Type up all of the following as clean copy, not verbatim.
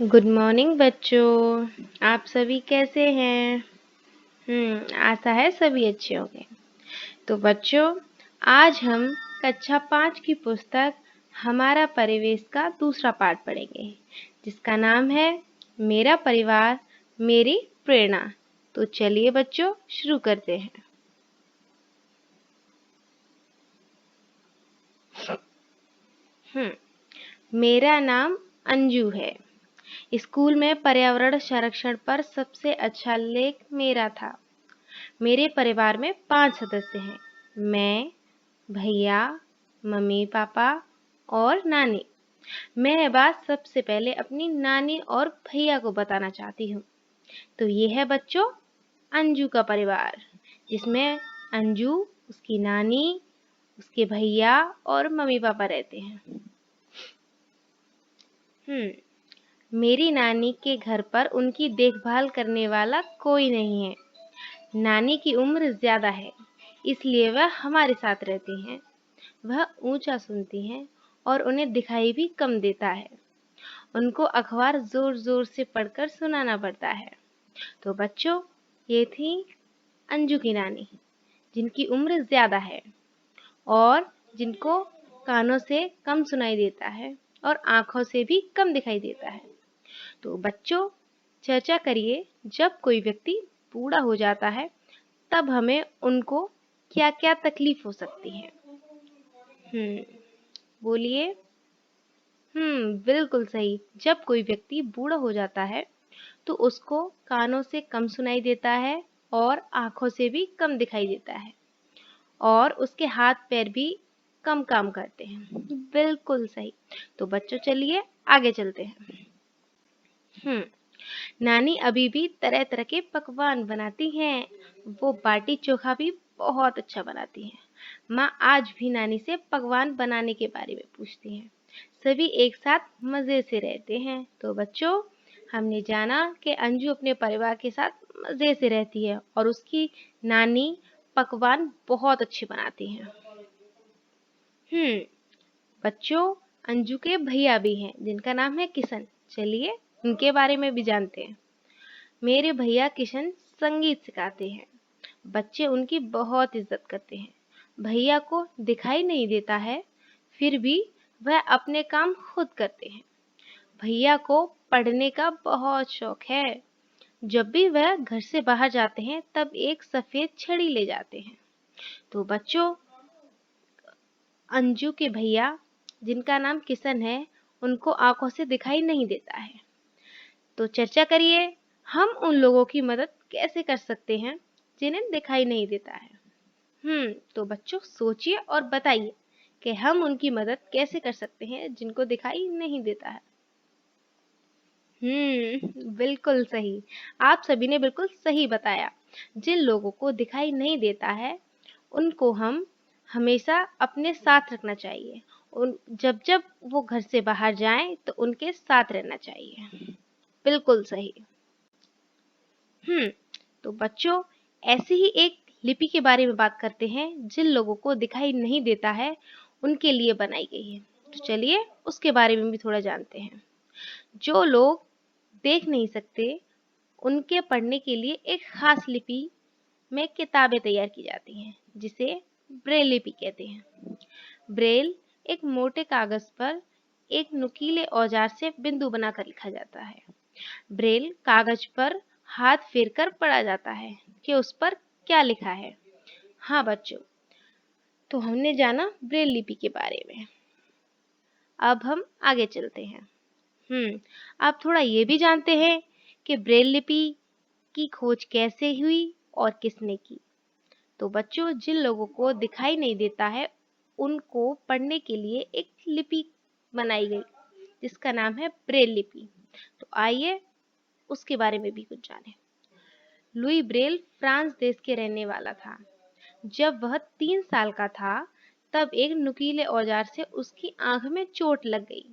Good morning बच्चों। आप सभी कैसे हैं? आशा है सभी अच्छे होंगे। तो बच्चों, आज हम कक्षा 5 की पुस्तक हमारा परिवेश का दूसरा पाठ पढ़ेंगे, जिसका नाम है मेरा परिवार मेरी प्रेरणा। तो चलिए बच्चों, शुरू करते हैं। मेरा नाम अंजू है। स्कूल में पर्यावरण संरक्षण पर सबसे अच्छा लेख मेरा था। मेरे परिवार में 5 सदस्य हैं। मैं, भैया, मम्मी पापा और नानी। मैं ये बात सबसे पहले अपनी नानी और भैया को बताना चाहती हूँ। तो ये है बच्चों अंजू का परिवार, जिसमें अंजू, उसकी नानी, उसके भैया और मम्मी पापा रहते हैं। मेरी नानी के घर पर उनकी देखभाल करने वाला कोई नहीं है। नानी की उम्र ज्यादा है, इसलिए वह हमारे साथ रहती हैं। वह ऊंचा सुनती हैं और उन्हें दिखाई भी कम देता है। उनको अखबार जोर जोर से पढ़कर सुनाना पड़ता है। तो बच्चों, ये थी अंजू की नानी, जिनकी उम्र ज्यादा है और जिनको कानों से कम सुनाई देता है और आंखों से भी कम दिखाई देता है। तो बच्चों, चर्चा करिए, जब कोई व्यक्ति बूढ़ा हो जाता है तब हमें उनको क्या क्या तकलीफ हो सकती है। बोलिए। बिल्कुल सही। जब कोई व्यक्ति बूढ़ा हो जाता है तो उसको कानों से कम सुनाई देता है और आंखों से भी कम दिखाई देता है और उसके हाथ पैर भी कम काम करते हैं। बिल्कुल सही। तो बच्चों, चलिए आगे चलते हैं। नानी अभी भी तरह तरह के पकवान बनाती हैं। वो बाटी चोखा भी बहुत अच्छा बनाती हैं। माँ आज भी नानी से पकवान बनाने के बारे में पूछती हैं। सभी एक साथ मजे से रहते हैं। तो बच्चों, हमने जाना कि अंजू अपने परिवार के साथ मजे से रहती है और उसकी नानी पकवान बहुत अच्छे बनाती हैं। बच्चों, अंजू के भैया भी हैं, जिनका नाम है किशन। चलिए उनके बारे में भी जानते हैं। मेरे भैया किशन संगीत सिखाते हैं। बच्चे उनकी बहुत इज्जत करते हैं। भैया को दिखाई नहीं देता है, फिर भी वह अपने काम खुद करते हैं। भैया को पढ़ने का बहुत शौक है। जब भी वह घर से बाहर जाते हैं तब एक सफेद छड़ी ले जाते हैं। तो बच्चों, अंजू के भैया, जिनका नाम किशन है, उनको आंखों से दिखाई नहीं देता है। तो चर्चा करिए, हम उन लोगों की मदद कैसे कर सकते हैं जिन्हें दिखाई नहीं देता है। तो बच्चों, सोचिए और बताइए कि हम उनकी मदद कैसे कर सकते हैं जिनको दिखाई नहीं देता है। बिल्कुल सही। आप सभी ने बिल्कुल सही बताया। जिन लोगों को दिखाई नहीं देता है, उनको हम हमेशा अपने साथ रखना चाहिए। उन जब जब वो घर से बाहर जाएं तो उनके साथ रहना चाहिए। बिल्कुल सही। तो बच्चों, ऐसी ही एक लिपि के बारे में बात करते हैं जिन लोगों को दिखाई नहीं देता है, उनके लिए बनाई गई है। तो चलिए उसके बारे में भी थोड़ा जानते हैं। जो लोग देख नहीं सकते, उनके पढ़ने के लिए एक खास लिपि में किताबें तैयार की जाती हैं, जिसे ब्रेल लिपि कहते हैं। ब्रेल एक मोटे कागज पर एक नुकीले औजार से बिंदु बनाकर लिखा जाता है। ब्रेल कागज पर हाथ फेरकर पढ़ा जाता है कि उस पर क्या लिखा है। हाँ बच्चों, तो हमने जाना ब्रेल लिपि के बारे में। अब हम आगे चलते हैं। आप थोड़ा ये भी जानते हैं कि ब्रेल लिपि की खोज कैसे हुई और किसने की। तो बच्चों, जिन लोगों को दिखाई नहीं देता है, उनको पढ़ने के लिए एक लिपि बनाई गई, जिसका नाम है ब्रेल लिपि। तो आइए उसके बारे में भी कुछ जानें। लुई ब्रेल फ्रांस देश के रहने वाला था। जब वह 3 साल का था, तब एक नुकीले औजार से उसकी आंख में चोट लग गई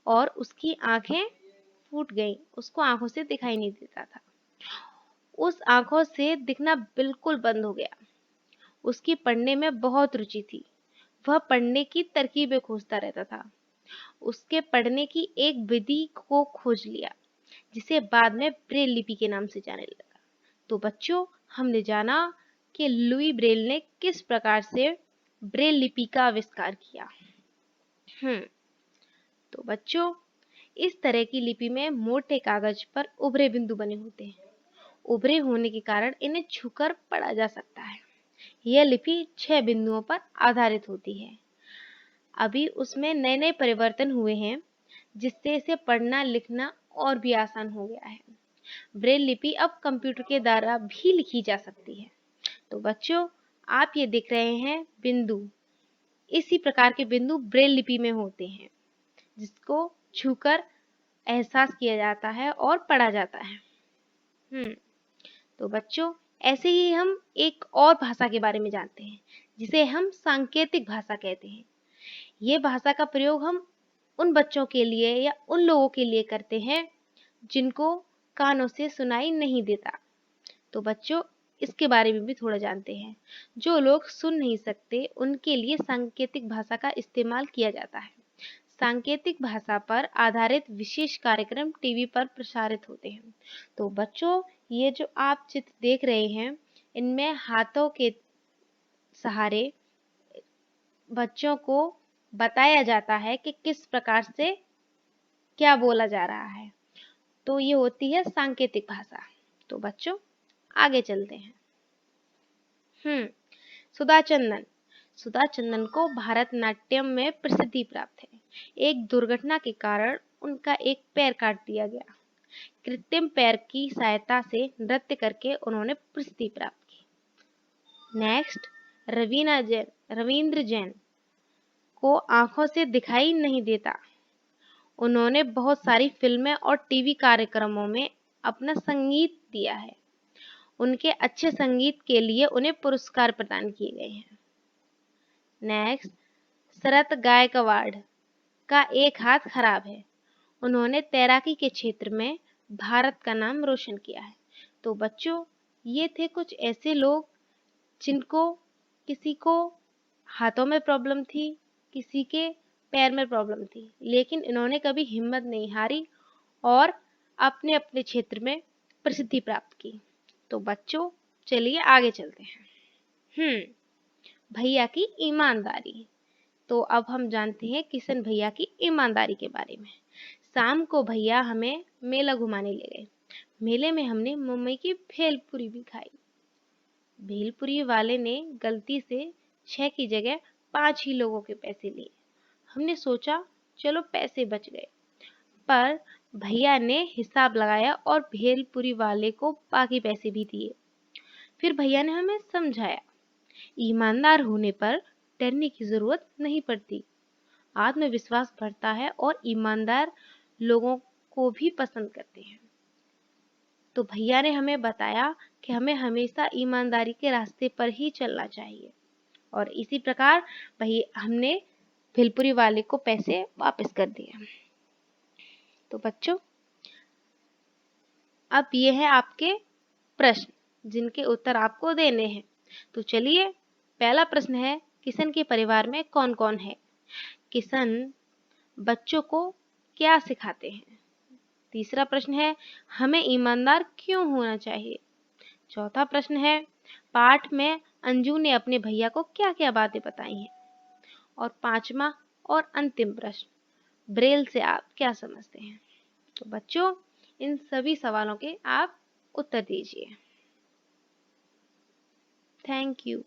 और उसकी आंखें फूट गईं। उसको आंखों से दिखाई नहीं देता था। उस आंखों से दिखना बिल्कुल बंद हो गया। उसकी पढ़ने में बहुत रुचि थी। वह पढ़ने की तरकीबें खोजता रहता था। उसके पढ़ने की एक विधि को खोज लिया जिसे बाद में ब्रेल लिपि के नाम से जाने लगा। तो बच्चों, हमने जाना कि लुई ब्रेल ने किस प्रकार से ब्रेल लिपि का आविष्कार किया। तो बच्चों, इस तरह की लिपि में मोटे कागज पर उभरे बिंदु बने होते हैं। उभरे होने के कारण इन्हें छूकर पढ़ा जा सकता है। यह लिपि 6 बिंदुओं पर आधारित होती है। अभी उसमें नए नए परिवर्तन हुए हैं, जिससे इसे पढ़ना लिखना और भी आसान हो गया है। ब्रेल लिपि अब कंप्यूटर के द्वारा भी लिखी जा सकती है। तो बच्चों, आप ये देख रहे हैं बिंदु, इसी प्रकार के बिंदु ब्रेल लिपि में होते हैं, जिसको छूकर एहसास किया जाता है और पढ़ा जाता है। तो बच्चों, ऐसे ही हम एक और भाषा के बारे में जानते हैं, जिसे हम सांकेतिक भाषा कहते हैं। ये भाषा का प्रयोग हम उन बच्चों के लिए या उन लोगों के लिए करते हैं जिनको कानों से सुनाई नहीं देता। तो बच्चों, इसके बारे में भी थोड़ा जानते हैं। जो लोग सुन नहीं सकते, उनके लिए सांकेतिक भाषा का इस्तेमाल किया जाता है। सांकेतिक भाषा पर आधारित विशेष कार्यक्रम टीवी पर प्रसारित होते हैं। तो बच्चों, ये जो आप चित्र देख रहे हैं, इनमें हाथों के सहारे बच्चों को बताया जाता है कि किस प्रकार से क्या बोला जा रहा है। तो ये होती है सांकेतिक भाषा। तो बच्चों, आगे चलते हैं। सुधा चंदन। सुधा चंदन को भारतनाट्यम में प्रसिद्धि प्राप्त है। एक दुर्घटना के कारण उनका एक पैर काट दिया गया। कृत्रिम पैर की सहायता से नृत्य करके उन्होंने प्रसिद्धि प्राप्त की। नेक्स्ट, रविंद्र जैन को आंखों से दिखाई नहीं देता। उन्होंने बहुत सारी फिल्में और टीवी कार्यक्रमों में अपना संगीत दिया है। उनके अच्छे संगीत के लिए उन्हें पुरस्कार प्रदान किए गए हैं। नेक्स्ट, शरत गायकवाड़ का एक हाथ खराब है। उन्होंने तैराकी के क्षेत्र में भारत का नाम रोशन किया है। तो बच्चों, ये थे कुछ ऐसे लोग जिनको किसी को हाथों में प्रॉब्लम थी, किसी के पैर में प्रॉब्लम थी, लेकिन इन्होंने कभी हिम्मत नहीं हारी और अपने अपने क्षेत्र में प्रसिद्धि प्राप्त की। तो बच्चों, चलिए आगे चलते हैं। भैया की ईमानदारी। तो अब हम जानते हैं किशन भैया की ईमानदारी के बारे में। शाम को भैया हमें मेला घुमाने ले गए। मेले में हमने मुंबई की भेलपुरी भी खाई। भेलपुरी वाले ने गलती से 6 की जगह 5 ही लोगों के पैसे लिए। हमने सोचा चलो पैसे बच गए, पर भैया ने हिसाब लगाया और भेलपुरी वाले को बाकी पैसे भी दिए। फिर भैया ने हमें समझाया, ईमानदार होने पर डरने की जरूरत नहीं पड़ती। आत्मविश्वास बढ़ता है और ईमानदार लोगों को भी पसंद करते हैं। तो भैया ने हमें बताया कि हमें हमेशा ईमानदारी के रास्ते पर ही चलना चाहिए। और इसी प्रकार भैया हमने भेलपुरी वाले को पैसे वापस कर दिए। तो बच्चों, अब ये है आपके प्रश्न जिनके उत्तर आपको देने हैं। तो चलिए, पहला प्रश्न है, किशन के परिवार में कौन कौन है? किशन बच्चों को क्या सिखाते हैं? तीसरा प्रश्न है, हमें ईमानदार क्यों होना चाहिए? चौथा प्रश्न है, पाठ में अंजू ने अपने भैया को क्या क्या बातें बताई हैं? और पांचवा और अंतिम प्रश्न, ब्रेल से आप क्या समझते हैं? तो बच्चों, इन सभी सवालों के आप उत्तर दीजिए। Thank you.